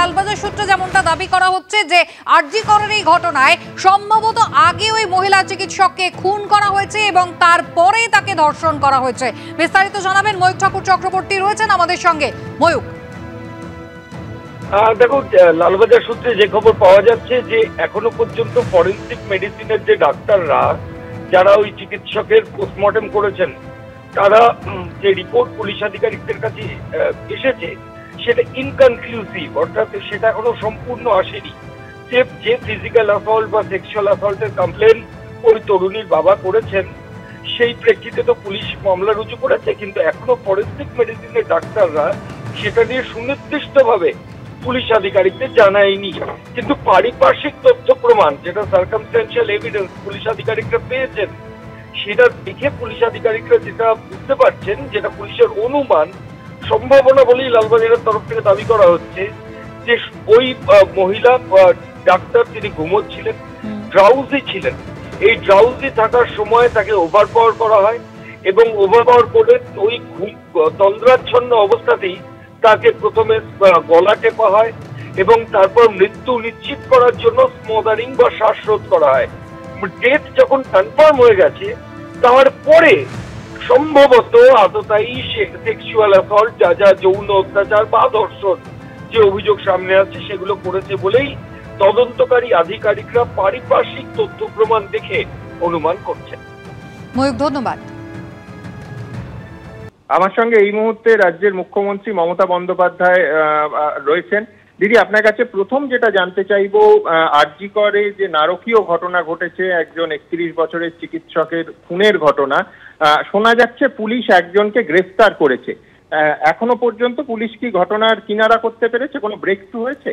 লালবাজার সূত্রে যেমনটা দাবি করা হচ্ছে যে আরজি করের এই ঘটনায় সম্ভবত আগে ওই মহিলা চিকিৎসককে খুন করা হয়েছে এবং তারপরে তাকে ধর্ষণ করা হয়েছে। বিস্তারিত জানাবেন ময়ূক ঠাকুর চক্রবর্তী, রয়েছেন আমাদের সঙ্গে। ময়ূক, দেখুন, লালবাজার সূত্রে যে খবর পাওয়া যাচ্ছে যে এখনো পর্যন্ত ফরেনসিক মেডিসিনের যে ডাক্তাররা যারা ওই চিকিৎসকের পোস্টমর্টেম করেছেন, তারা যে রিপোর্ট পুলিশ আধিকারিকদের কাছে এসেছে সেটা ইনকনক্লুসিভ, অর্থাৎ সেটা এখনো সম্পূর্ণ আসেনি। যে ফিজিক্যাল অ্যাসল্ট বা সেক্সুয়াল অ্যাসল্টের কমপ্লেন ওই তরুণীর বাবা করেছেন, সেই প্রেক্ষিতে তো পুলিশ মামলা রুজু করেছে, কিন্তু এখনো ফরেনসিক মেডিসিনের ডাক্তাররা সেটা নিয়ে সুনির্দিষ্টভাবে পুলিশ আধিকারিকদের জানায়নি। কিন্তু পারিপার্শ্বিক তথ্য প্রমাণ, যেটা সার্কামস্ট্যান্সিয়াল এভিডেন্স পুলিশ আধিকারিকরা পেয়েছেন, সেটা দেখে পুলিশ আধিকারিকরা যেটা বুঝতে পারছেন, যেটা পুলিশের অনুমান সম্ভাবনা বলেই লালবাজারের তরফ থেকে দাবি করা হচ্ছে যে ওই মহিলা ডাক্তার তিনি ঘুমোচ্ছিলেন, ড্রাউজি ছিলেন। এই ড্রাউজি থাকার সময় তাকে ওভারপাওয়ার করা হয় এবং ওভারপাওয়ার করে ওই তন্দ্রাচ্ছন্ন অবস্থাতেই তাকে প্রথমে গলা টেপা হয় এবং তারপর মৃত্যু নিশ্চিত করার জন্য স্মোদারিং বা শ্বাসরোধ করা হয়। ডেথ যখন কনফার্ম হয়ে গেছে তারপরে সম্ভবত আততায়ী সেক্সুয়াল অ্যাসল্ট, যা যৌন অত্যাচার বা ধর্ষণ যে অভিযোগ সামনে আসছে সেগুলো করেছে বলেই তদন্তকারী আধিকারিকরা পারিপার্শ্বিক তথ্য প্রমাণ দেখে অনুমান করছেন। ময়ূক, ধন্যবাদ। আমার সঙ্গে এই মুহূর্তে রাজ্যের মুখ্যমন্ত্রী মমতা বন্দ্যোপাধ্যায় রয়েছেন। দিদি, আপনার কাছে প্রথম যেটা জানতে চাইবো, আরজি করে যে নারকীয় ঘটনা ঘটেছে, একজন 31 বছরের চিকিৎসকের খুনের ঘটনা, শোনা যাচ্ছে পুলিশ একজনকে গ্রেফতার করেছে। এখনো পর্যন্ত পুলিশ কি ঘটনার কিনারা করতে পেরেছে? কোনো ব্রেক থ্রু হয়েছে?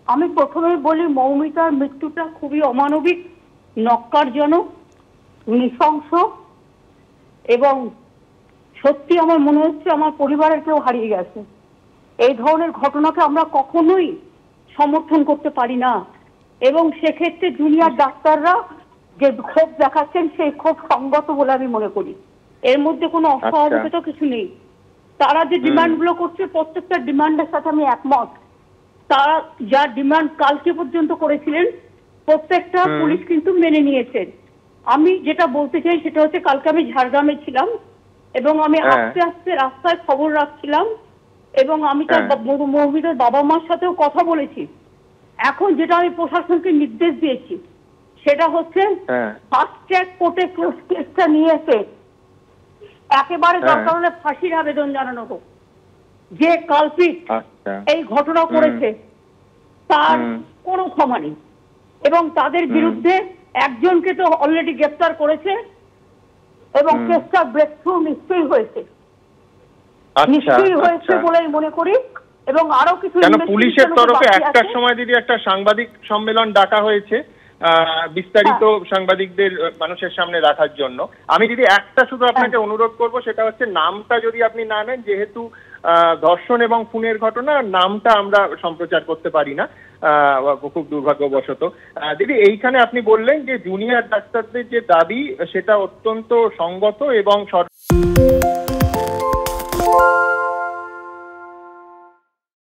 আমি প্রথমেই বলি, মৌমিতার মৃত্যুটা খুবই অমানবিক, নক্কারজনক, নৃশংস এবং সত্যি আমার মনে হচ্ছে আমার পরিবারের কেউ হারিয়ে গেছে। এই ধরনের ঘটনাকে আমরা কখনোই সমর্থন করতে পারি না এবং সেক্ষেত্রে জুনিয়র ডাক্তাররা যে ক্ষোভ দেখাচ্ছেন সেই ক্ষোভ সঙ্গত বলে আমি মনে করি। এর মধ্যে কোনো অস্বাভাবিকতা কিছু নেই। তারা যে ডিমান্ডগুলো করছে প্রত্যেকটা ডিমান্ডের সাথে আমি একমত। তারা যা ডিমান্ড কালকে পর্যন্ত করেছিলেন প্রত্যেকটা পুলিশ কিন্তু মেনে নিয়েছেন। আমি যেটা বলতে চাই সেটা হচ্ছে, কালকে আমি ঝাড়গ্রামে ছিলাম এবং আমি আস্তে আস্তে রাস্তায় খবর রাখছিলাম এবং আমি তার মৌমিতার বাবা মার সাথেও কথা বলেছি। এখন যেটা আমি প্রশাসনকে নির্দেশ দিয়েছি সেটা হচ্ছে ফাস্ট ট্র্যাক কোর্টে কেসটা নিয়ে এসে একেবারে দরকার হলে ফাঁসির আবেদন জানানো হোক। যে কালপিট এই ঘটনা করেছে তার কোনো ক্ষমা নেই এবং তাদের বিরুদ্ধে একজনকে তো অলরেডি গ্রেফতার করেছে এবং কেসটা ব্রেক থ্রু নিশ্চয়ই হয়েছে, নিশ্চয়ই হয়েছে বলেই মনে করি। এবং আরো কিছু পুলিশের তরফে একটার সময় দিদি একটা সাংবাদিক সম্মেলন ডাকা হয়েছে বিস্তারিত সাংবাদিকদের মানুষের সামনে রাখার জন্য। আমি দিদি একটা শুধু আপনাকে অনুরোধ করব, সেটা হচ্ছে নামটা যদি আপনি না নেন, যেহেতু ধর্ষণ এবং খুনের ঘটনা, নামটা আমরা সম্প্রচার করতে পারি না খুব দুর্ভাগ্যবশত। দিদি, এইখানে আপনি বললেন যে জুনিয়র ডাক্তারদের যে দাবি সেটা অত্যন্ত সঙ্গত এবং